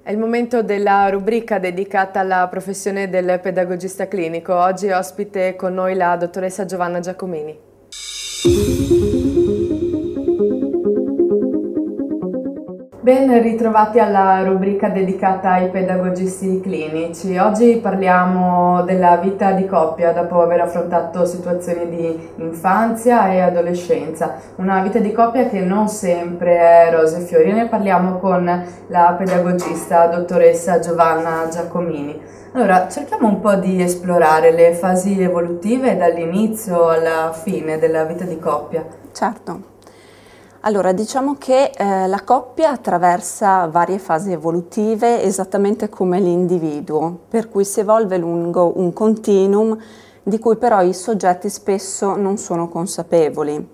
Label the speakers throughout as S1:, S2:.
S1: È il momento della rubrica dedicata alla professione del pedagogista clinico. Oggi è ospite con noi la dottoressa Giovanna Giacomini. Ben ritrovati alla rubrica dedicata ai pedagogisti clinici. Oggi parliamo della vita di coppia dopo aver affrontato situazioni di infanzia e adolescenza. Una vita di coppia che non sempre è rose e fiori. Ne parliamo con la pedagogista dottoressa Giovanna Giacomini. Allora, cerchiamo un po' di esplorare le fasi evolutive dall'inizio alla fine della vita di coppia.
S2: Certo. Allora, diciamo che la coppia attraversa varie fasi evolutive esattamente come l'individuo, per cui si evolve lungo un continuum di cui però i soggetti spesso non sono consapevoli.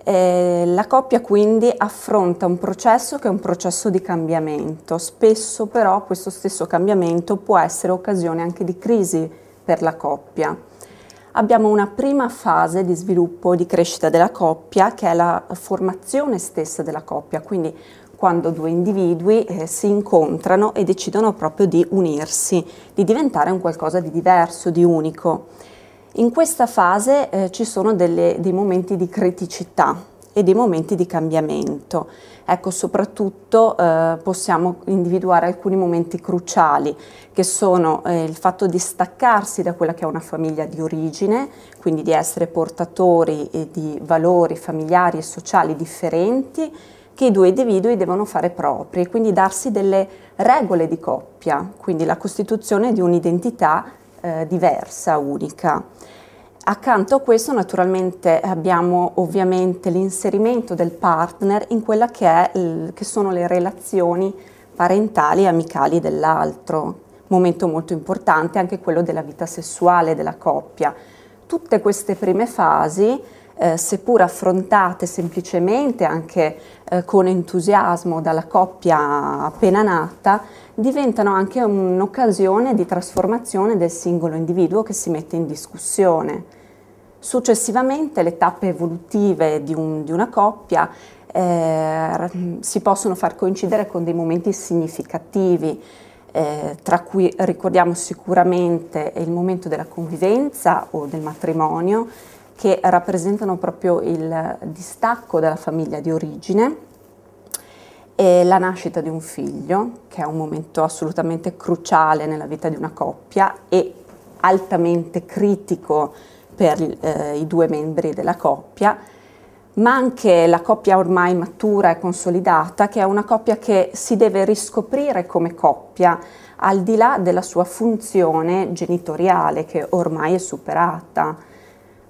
S2: La coppia quindi affronta un processo che è un processo di cambiamento, spesso però questo stesso cambiamento può essere occasione anche di crisi per la coppia. Abbiamo una prima fase di sviluppo e di crescita della coppia che è la formazione stessa della coppia, quindi quando due individui si incontrano e decidono proprio di unirsi, di diventare un qualcosa di diverso, di unico. In questa fase ci sono dei momenti di criticità e dei momenti di cambiamento. Ecco, soprattutto possiamo individuare alcuni momenti cruciali che sono il fatto di staccarsi da quella che è una famiglia di origine, quindi di essere portatori di valori familiari e sociali differenti che i due individui devono fare propri, quindi darsi delle regole di coppia, quindi la costituzione di un'identità diversa, unica. Accanto a questo naturalmente abbiamo ovviamente l'inserimento del partner in quella che sono le relazioni parentali e amicali dell'altro, momento molto importante anche quello della vita sessuale della coppia. Tutte queste prime fasi, seppur affrontate semplicemente anche con entusiasmo dalla coppia appena nata, diventano anche un'occasione di trasformazione del singolo individuo che si mette in discussione. Successivamente le tappe evolutive di una coppia si possono far coincidere con dei momenti significativi, tra cui ricordiamo sicuramente il momento della convivenza o del matrimonio, che rappresentano proprio il distacco dalla famiglia di origine, e la nascita di un figlio, che è un momento assolutamente cruciale nella vita di una coppia e altamente critico per i due membri della coppia, ma anche la coppia ormai matura e consolidata, che è una coppia che si deve riscoprire come coppia, al di là della sua funzione genitoriale, che ormai è superata,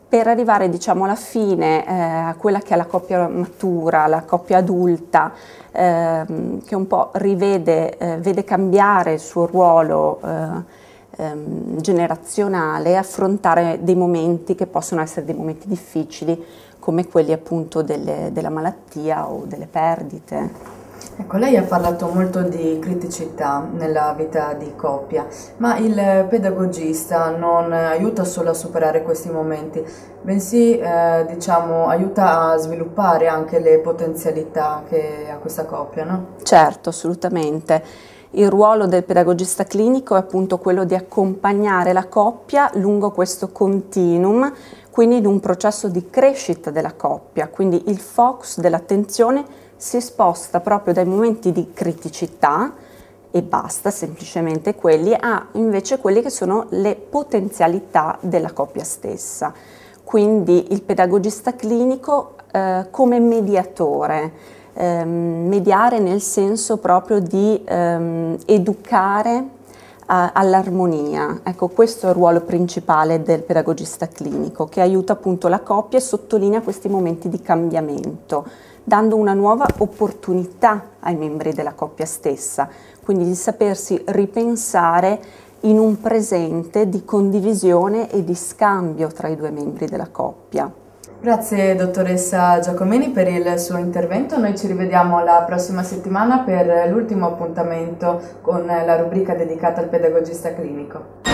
S2: per arrivare, diciamo, alla fine a quella che è la coppia matura, la coppia adulta, che un po' vede cambiare il suo ruolo generazionale, affrontare dei momenti che possono essere dei momenti difficili, come quelli appunto della malattia o delle perdite.
S1: Ecco, lei ha parlato molto di criticità nella vita di coppia, ma il pedagogista non aiuta solo a superare questi momenti, bensì diciamo, aiuta a sviluppare anche le potenzialità che ha questa coppia, no?
S2: Certo, assolutamente. Il ruolo del pedagogista clinico è appunto quello di accompagnare la coppia lungo questo continuum, quindi in un processo di crescita della coppia, quindi il focus dell'attenzione si sposta proprio dai momenti di criticità e basta, semplicemente quelli, a invece quelle che sono le potenzialità della coppia stessa. Quindi il pedagogista clinico come mediatore, mediare nel senso proprio di educare all'armonia. Ecco, questo è il ruolo principale del pedagogista clinico, che aiuta appunto la coppia e sottolinea questi momenti di cambiamento, dando una nuova opportunità ai membri della coppia stessa, quindi di sapersi ripensare in un presente di condivisione e di scambio tra i due membri della coppia.
S1: Grazie dottoressa Giacomini per il suo intervento, noi ci rivediamo la prossima settimana per l'ultimo appuntamento con la rubrica dedicata al pedagogista clinico.